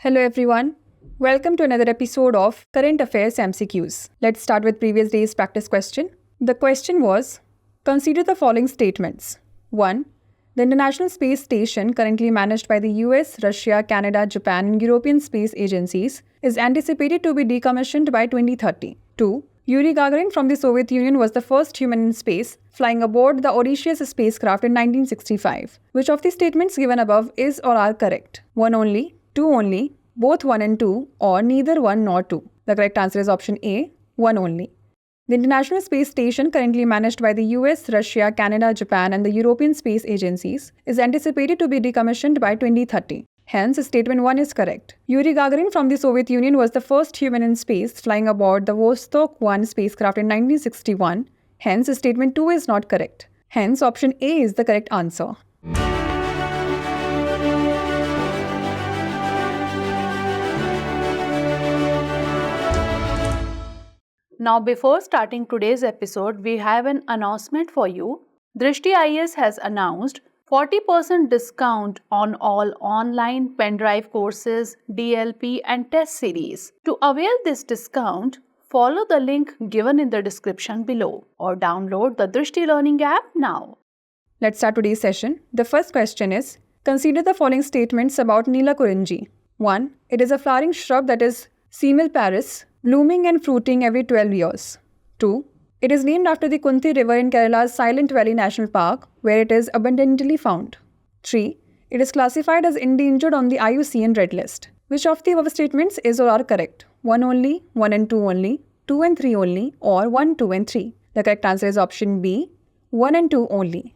Hello everyone. Welcome to another episode of Current Affairs MCQs. Let's start with previous day's practice question. The question was, consider the following statements. 1. The International Space Station, currently managed by the US, Russia, Canada, Japan, and European space agencies, is anticipated to be decommissioned by 2030. 2. Yuri Gagarin from the Soviet Union was the first human in space, flying aboard the Odysseus spacecraft in 1965. Which of the statements given above is or are correct? 1 only, 2 only, both 1 and 2, or neither 1 nor 2. The correct answer is option A, 1 only. The International Space Station, currently managed by the US, Russia, Canada, Japan, and the European space agencies, is anticipated to be decommissioned by 2030. Hence, statement 1 is correct. Yuri Gagarin from the Soviet Union was the first human in space, flying aboard the Vostok 1 spacecraft in 1961. Hence, statement 2 is not correct. Hence, option A is the correct answer. Now, before starting today's episode, we have an announcement for you. Drishti IAS has announced 40% discount on all online pendrive courses, DLP and test series. To avail this discount, follow the link given in the description below or download the Drishti Learning app now. Let's start today's session. The first question is, consider the following statements about Neelakurinji. 1. It is a flowering shrub that is Simil Paris, blooming and fruiting every 12 years. 2. It is named after the Kunti River in Kerala's Silent Valley National Park, where it is abundantly found. 3. It is classified as endangered on the IUCN Red List. Which of the above statements is or are correct? 1 only, 1 and 2 only, 2 and 3 only, or 1, 2 and 3? The correct answer is option B, 1 and 2 only.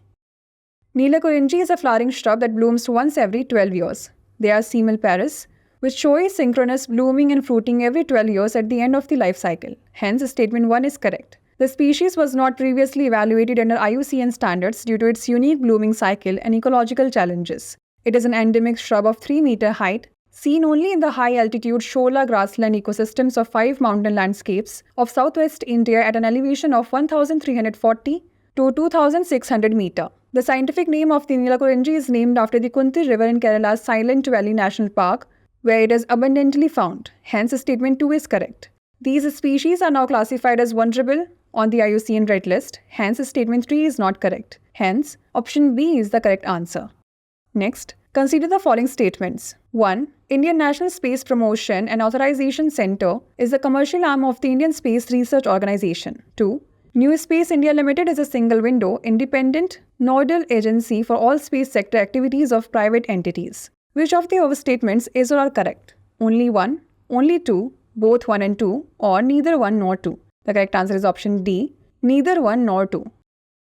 Neelakurinji is a flowering shrub that blooms once every 12 years. They are Simil Paris, which show a synchronous blooming and fruiting every 12 years at the end of the life cycle. Hence, statement 1 is correct. The species was not previously evaluated under IUCN standards due to its unique blooming cycle and ecological challenges. It is an endemic shrub of 3-meter height, seen only in the high-altitude Shola grassland ecosystems of 5 mountain landscapes of southwest India at an elevation of 1,340 to 2,600 meter. The scientific name of the Neelakurinji is named after the Kunti River in Kerala's Silent Valley National Park, where it is abundantly found. Hence, statement 2 is correct. These species are now classified as vulnerable on the IUCN Red List. Hence, statement 3 is not correct. Hence, option B is the correct answer. Next, consider the following statements. 1. Indian National Space Promotion and Authorization Center is the commercial arm of the Indian Space Research Organization. 2. New Space India Limited is a single-window, independent, nodal agency for all space sector activities of private entities. Which of the above statements is or are correct? Only 1, only 2, both 1 and 2, or neither 1 nor 2? The correct answer is option D, neither 1 nor 2.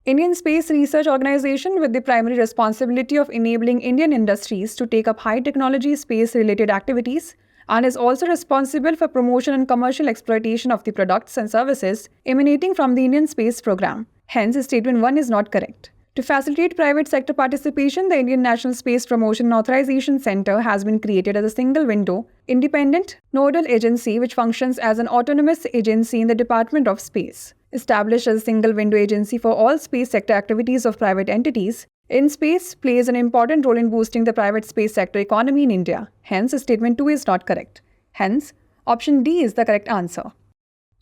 Indian Space Research Organization, with the primary responsibility of enabling Indian industries to take up high technology space-related activities, and is also responsible for promotion and commercial exploitation of the products and services emanating from the Indian space program. Hence, statement 1 is not correct. To facilitate private sector participation, the Indian National Space Promotion and Authorization Center has been created as a single-window, independent, nodal agency which functions as an autonomous agency in the Department of Space. Established as a single-window agency for all space sector activities of private entities, InSpace plays an important role in boosting the private space sector economy in India. Hence, statement 2 is not correct. Hence, option D is the correct answer.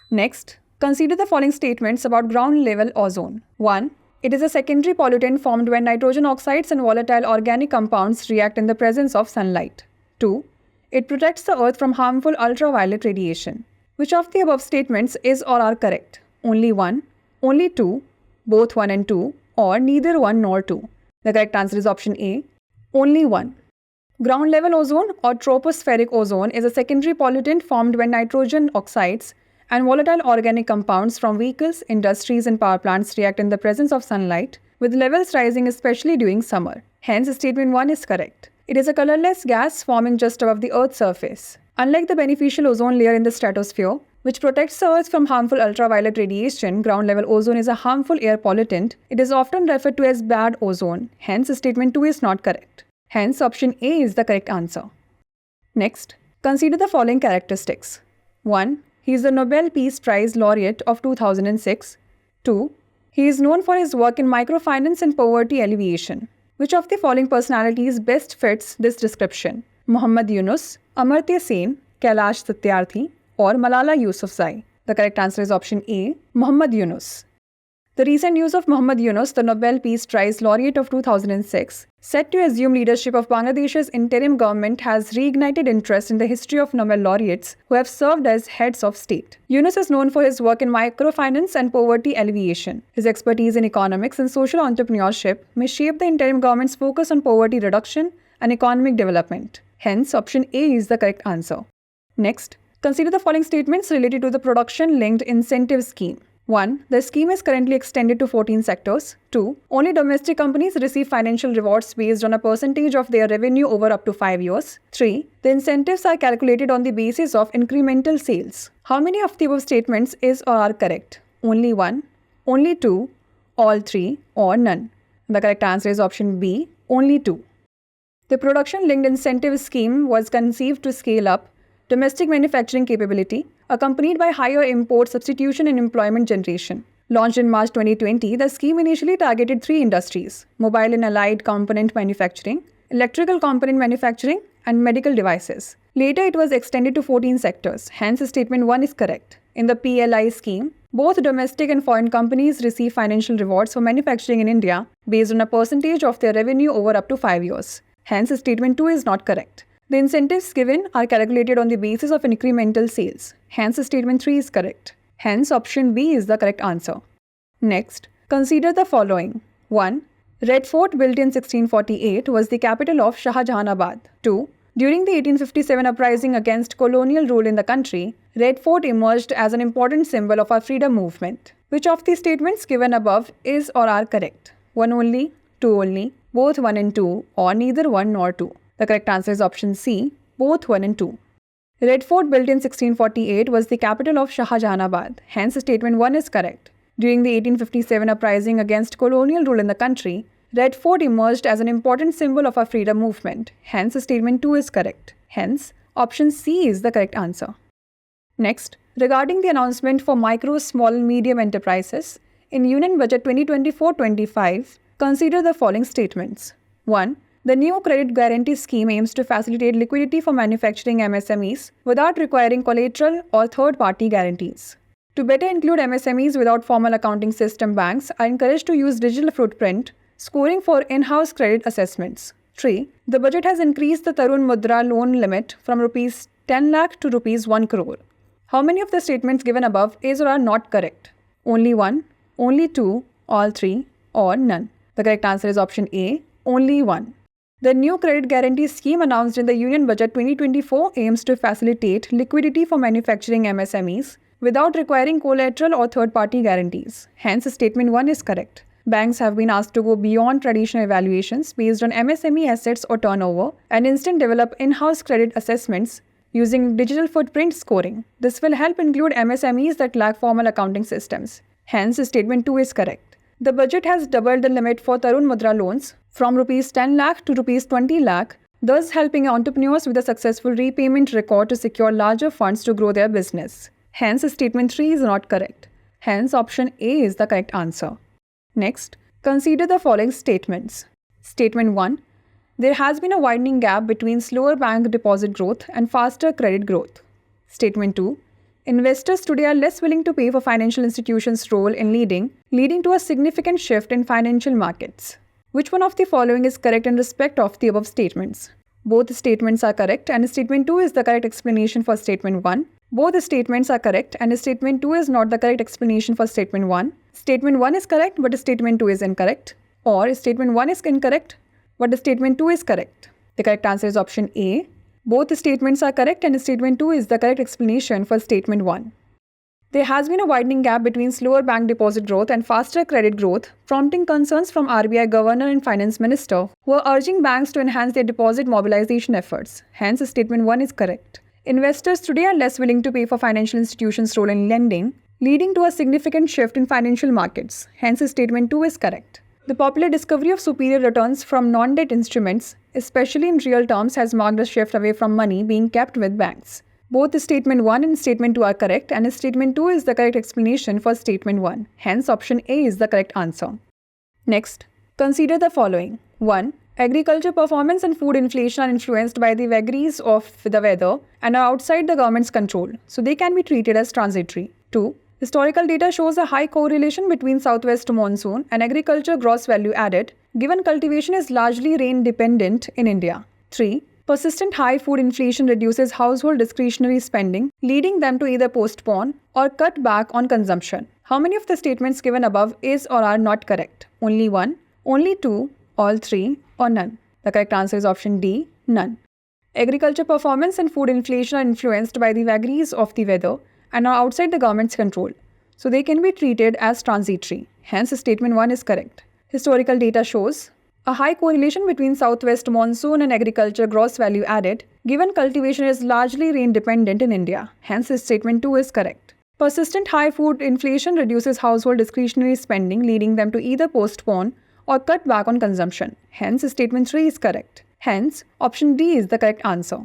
Next, consider the following statements about ground-level ozone. 1. It is a secondary pollutant formed when nitrogen oxides and volatile organic compounds react in the presence of sunlight. 2. It protects the earth from harmful ultraviolet radiation. Which of the above statements is or are correct? Only 1, only 2, both 1 and 2, or neither 1 nor 2? The correct answer is option A, only 1. Ground-level ozone or tropospheric ozone is a secondary pollutant formed when nitrogen oxides and volatile organic compounds from vehicles, industries and power plants react in the presence of sunlight, with levels rising especially during summer. Hence, statement 1 is correct. It is a colorless gas forming just above the Earth's surface. Unlike the beneficial ozone layer in the stratosphere, which protects the Earth from harmful ultraviolet radiation, ground-level ozone is a harmful air pollutant. It is often referred to as bad ozone. Hence, statement 2 is not correct. Hence, option A is the correct answer. Next, consider the following characteristics. 1. He is the Nobel Peace Prize laureate of 2006. 2. He is known for his work in microfinance and poverty alleviation. Which of the following personalities best fits this description? Muhammad Yunus, Amartya Sen, Kailash Satyarthi, or Malala Yousafzai? The correct answer is option A, Muhammad Yunus. The recent news of Muhammad Yunus, the Nobel Peace Prize laureate of 2006, set to assume leadership of Bangladesh's interim government, has reignited interest in the history of Nobel laureates who have served as heads of state. Yunus is known for his work in microfinance and poverty alleviation. His expertise in economics and social entrepreneurship may shape the interim government's focus on poverty reduction and economic development. Hence, option A is the correct answer. Next, consider the following statements related to the production-linked incentive scheme. 1. The scheme is currently extended to 14 sectors. 2. Only domestic companies receive financial rewards based on a percentage of their revenue over up to 5 years. 3. The incentives are calculated on the basis of incremental sales. How many of the above statements is or are correct? Only 1, only 2, all 3, or none? The correct answer is option B, only 2. The production-linked incentive scheme was conceived to scale up domestic manufacturing capability, accompanied by higher import substitution and employment generation. Launched in March 2020, the scheme initially targeted 3 industries: mobile and allied component manufacturing, electrical component manufacturing, and medical devices. Later, it was extended to 14 sectors. Hence, statement 1 is correct. In the PLI scheme, both domestic and foreign companies receive financial rewards for manufacturing in India based on a percentage of their revenue over up to 5 years. Hence, statement 2 is not correct. The incentives given are calculated on the basis of incremental sales. Hence, statement 3 is correct. Hence, option B is the correct answer. Next, consider the following. 1. Red Fort, built in 1648, was the capital of Shahjahanabad. 2. During the 1857 uprising against colonial rule in the country, Red Fort emerged as an important symbol of our freedom movement. Which of the statements given above is or are correct? 1 only, 2 only, both 1 and 2, or neither 1 nor 2? The correct answer is option C, both 1 and 2. Red Fort, built in 1648, was the capital of Shahjahanabad. Hence, statement 1 is correct. During the 1857 uprising against colonial rule in the country, Red Fort emerged as an important symbol of our freedom movement. Hence, statement 2 is correct. Hence, option C is the correct answer. Next, regarding the announcement for micro, small and medium enterprises, in Union Budget 2024-25, consider the following statements. 1. The new credit guarantee scheme aims to facilitate liquidity for manufacturing MSMEs without requiring collateral or third-party guarantees. To better include MSMEs without formal accounting system, banks are encouraged to use digital footprint scoring for in-house credit assessments. 3. The budget has increased the Tarun Mudra loan limit from Rs 10 lakh to Rs 1 crore. How many of the statements given above is or are not correct? Only 1, only 2, all 3, or none? The correct answer is option A, only 1. The new credit guarantee scheme announced in the Union Budget 2024 aims to facilitate liquidity for manufacturing MSMEs without requiring collateral or third-party guarantees. Hence, statement 1 is correct. Banks have been asked to go beyond traditional evaluations based on MSME assets or turnover and instead develop in-house credit assessments using digital footprint scoring. This will help include MSMEs that lack formal accounting systems. Hence, statement 2 is correct. The budget has doubled the limit for Tarun Mudra loans from Rs 10 lakh to Rs 20 lakh, thus helping entrepreneurs with a successful repayment record to secure larger funds to grow their business. Hence, statement 3 is not correct. Hence, option A is the correct answer. Next, consider the following statements. Statement 1. There has been a widening gap between slower bank deposit growth and faster credit growth. Statement 2. Investors today are less willing to pay for financial institutions' role in leading to a significant shift in financial markets. Which one of the following is correct in respect of the above statements? Both statements are correct and statement 2 is the correct explanation for statement 1. Both statements are correct and statement 2 is not the correct explanation for statement 1. Statement 1 is correct but statement 2 is incorrect. Or statement 1 is incorrect but statement 2 is correct. The correct answer is option A. Both statements are correct and statement 2 is the correct explanation for statement 1. There has been a widening gap between slower bank deposit growth and faster credit growth, prompting concerns from RBI Governor and Finance Minister, who are urging banks to enhance their deposit mobilization efforts. Hence, statement 1 is correct. Investors today are less willing to pay for financial institutions' role in lending, leading to a significant shift in financial markets. Hence, statement 2 is correct. The popular discovery of superior returns from non-debt instruments, especially in real terms, has marked a shift away from money being kept with banks. Both statement 1 and statement 2 are correct and statement 2 is the correct explanation for statement 1. Hence, option A is the correct answer. Next, consider the following. 1. Agriculture performance and food inflation are influenced by the vagaries of the weather and are outside the government's control, so they can be treated as transitory. 2. Historical data shows a high correlation between southwest monsoon and agriculture gross value added, given cultivation is largely rain dependent in India. 3. Persistent high food inflation reduces household discretionary spending, leading them to either postpone or cut back on consumption. How many of the statements given above is or are not correct? Only 1, only 2, all 3, or none? The correct answer is option D, none. Agriculture performance and food inflation are influenced by the vagaries of the weather and are outside the government's control, so they can be treated as transitory. Hence, statement 1 is correct. Historical data shows a high correlation between southwest monsoon and agriculture gross value added, given cultivation is largely rain dependent in India. Hence, statement 2 is correct. Persistent high food inflation reduces household discretionary spending, leading them to either postpone or cut back on consumption. Hence, statement 3 is correct. Hence, option D is the correct answer.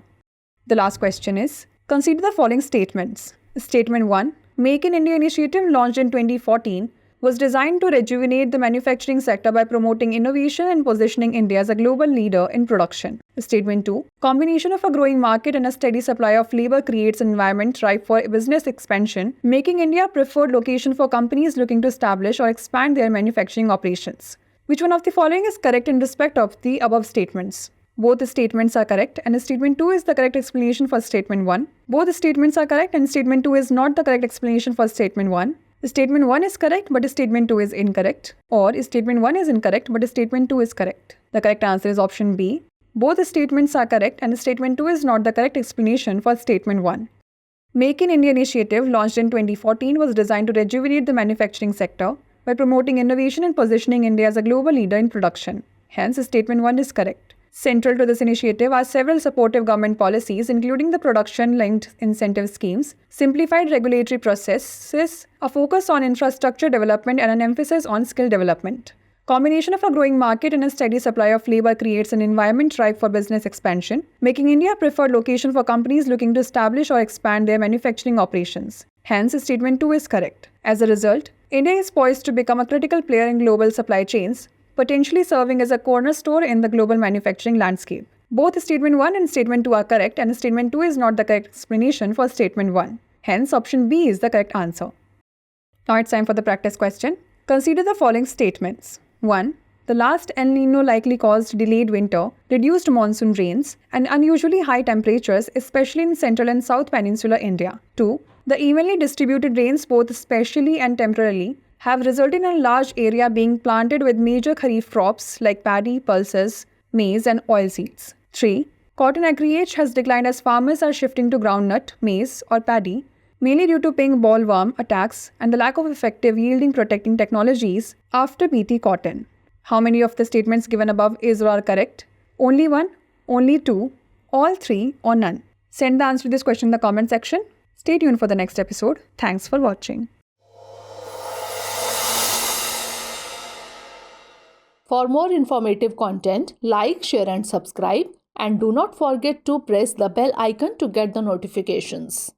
The last question is, consider the following statements. Statement 1. Make in India initiative launched in 2014 was designed to rejuvenate the manufacturing sector by promoting innovation and positioning India as a global leader in production. Statement 2. Combination of a growing market and a steady supply of labor creates an environment ripe for business expansion, making India a preferred location for companies looking to establish or expand their manufacturing operations. Which one of the following is correct in respect of the above statements? Both the statements are correct and statement 2 is the correct explanation for statement 1. Both the statements are correct and statement 2 is not the correct explanation for statement 1. Statement 1 is correct but statement 2 is incorrect, or statement 1 is incorrect but statement 2 is correct. The correct answer is option B. Both the statements are correct and statement 2 is not the correct explanation for statement 1. Make in India initiative launched in 2014 was designed to rejuvenate the manufacturing sector by promoting innovation and positioning India as a global leader in production. Hence, statement 1 is correct. Central to this initiative are several supportive government policies, including the production-linked incentive schemes, simplified regulatory processes, a focus on infrastructure development, and an emphasis on skill development. Combination of a growing market and a steady supply of labor creates an environment ripe for business expansion, making India a preferred location for companies looking to establish or expand their manufacturing operations. Hence, statement 2 is correct. As a result, India is poised to become a critical player in global supply chains, potentially serving as a cornerstone in the global manufacturing landscape. Both statement 1 and statement 2 are correct and statement 2 is not the correct explanation for statement 1. Hence, option B is the correct answer. Now it's time for the practice question. Consider the following statements. 1. The last El Nino likely caused delayed winter, reduced monsoon rains, and unusually high temperatures, especially in central and south peninsular India. 2. The evenly distributed rains, both spatially and temporally, have resulted in a large area being planted with major kharif crops like paddy, pulses, maize, and oilseeds. 3. Cotton acreage has declined as farmers are shifting to groundnut, maize, or paddy, mainly due to pink bollworm attacks and the lack of effective yielding protecting technologies after BT cotton. How many of the statements given above is or are correct? Only 1, only 2, all 3, or none? Send the answer to this question in the comment section. Stay tuned for the next episode. Thanks for watching. For more informative content, like, share and subscribe, and do not forget to press the bell icon to get the notifications.